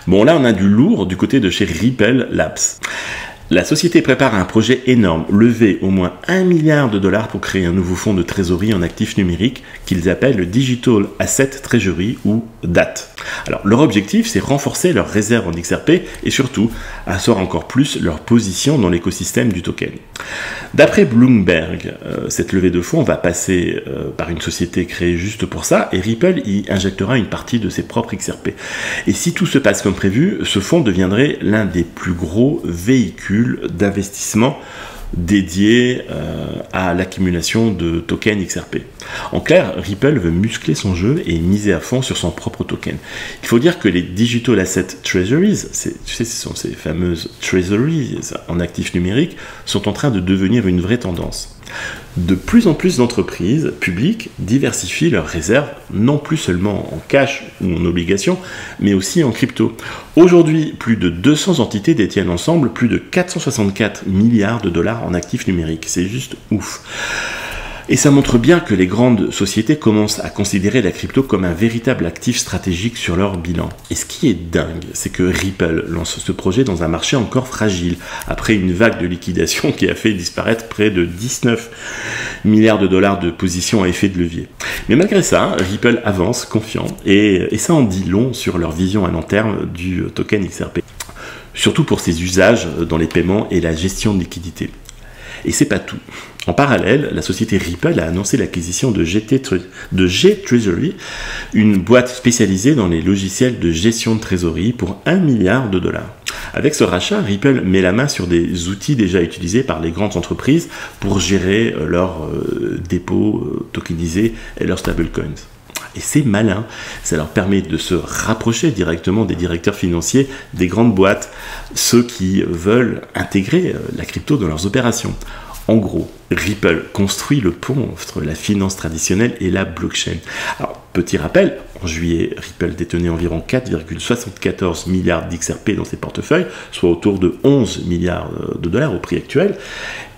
Bon, là, on a du lourd du côté de chez Ripple Labs. La société prépare un projet énorme, lever au moins 1 milliard de dollars pour créer un nouveau fonds de trésorerie en actifs numériques qu'ils appellent le Digital Asset Treasury ou DAT. Alors, leur objectif, c'est renforcer leurs réserves en XRP et surtout asseoir encore plus leur position dans l'écosystème du token. D'après Bloomberg, cette levée de fonds va passer par une société créée juste pour ça et Ripple y injectera une partie de ses propres XRP. Et si tout se passe comme prévu, ce fonds deviendrait l'un des plus gros véhicules d'investissement dédié à l'accumulation de tokens XRP. En clair, Ripple veut muscler son jeu et miser à fond sur son propre token. Il faut dire que les Digital Asset Treasuries, tu sais, ce sont ces fameuses treasuries en actifs numériques, sont en train de devenir une vraie tendance. De plus en plus d'entreprises publiques diversifient leurs réserves, non plus seulement en cash ou en obligations, mais aussi en crypto. Aujourd'hui, plus de 200 entités détiennent ensemble plus de 464 milliards de dollars en actifs numériques. C'est juste ouf. Et ça montre bien que les grandes sociétés commencent à considérer la crypto comme un véritable actif stratégique sur leur bilan. Et ce qui est dingue, c'est que Ripple lance ce projet dans un marché encore fragile, après une vague de liquidation qui a fait disparaître près de 19 milliards de dollars de positions à effet de levier. Mais malgré ça, Ripple avance confiant, et ça en dit long sur leur vision à long terme du token XRP. Surtout pour ses usages dans les paiements et la gestion de liquidité. Et c'est pas tout. En parallèle, la société Ripple a annoncé l'acquisition de G-Treasury, une boîte spécialisée dans les logiciels de gestion de trésorerie pour 1 milliard de dollars. Avec ce rachat, Ripple met la main sur des outils déjà utilisés par les grandes entreprises pour gérer leurs dépôts tokenisés et leurs stablecoins. Et c'est malin, ça leur permet de se rapprocher directement des directeurs financiers des grandes boîtes, ceux qui veulent intégrer la crypto dans leurs opérations. En gros, Ripple construit le pont entre la finance traditionnelle et la blockchain. Alors, petit rappel, en juillet, Ripple détenait environ 4,74 milliards d'XRP dans ses portefeuilles, soit autour de 11 milliards de dollars au prix actuel,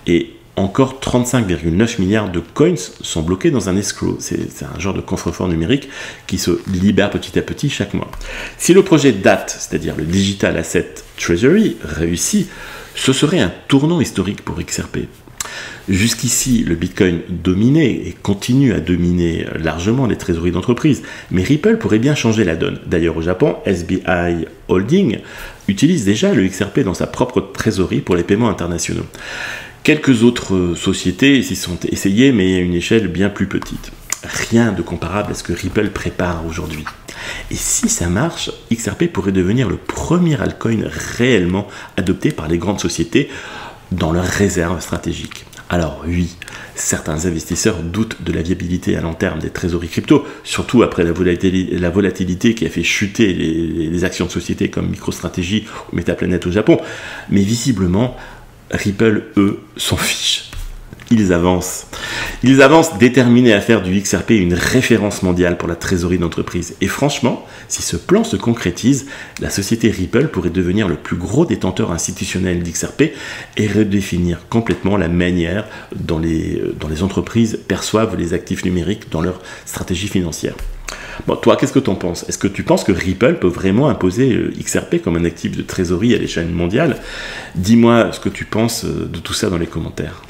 et encore 35,9 milliards de coins sont bloqués dans un escrow. C'est un genre de coffre-fort numérique qui se libère petit à petit chaque mois. Si le projet DAT, c'est-à-dire le Digital Asset Treasury, réussit, ce serait un tournant historique pour XRP. Jusqu'ici, le Bitcoin dominait et continue à dominer largement les trésoreries d'entreprise, mais Ripple pourrait bien changer la donne. D'ailleurs, au Japon, SBI Holding utilise déjà le XRP dans sa propre trésorerie pour les paiements internationaux. Quelques autres sociétés s'y sont essayées, mais à une échelle bien plus petite. Rien de comparable à ce que Ripple prépare aujourd'hui. Et si ça marche, XRP pourrait devenir le premier altcoin réellement adopté par les grandes sociétés dans leurs réserves stratégiques. Alors oui, certains investisseurs doutent de la viabilité à long terme des trésoreries crypto, surtout après la volatilité qui a fait chuter les actions de sociétés comme MicroStrategy ou Metaplanet au Japon. Mais visiblement, Ripple, eux, s'en fichent. Ils avancent. Ils avancent déterminés à faire du XRP une référence mondiale pour la trésorerie d'entreprise. Et franchement, si ce plan se concrétise, la société Ripple pourrait devenir le plus gros détenteur institutionnel d'XRP et redéfinir complètement la manière dont les entreprises perçoivent les actifs numériques dans leur stratégie financière. Bon, toi, qu'est-ce que tu en penses? Est-ce que tu penses que Ripple peut vraiment imposer XRP comme un actif de trésorerie à l'échelle mondiale? Dis-moi ce que tu penses de tout ça dans les commentaires.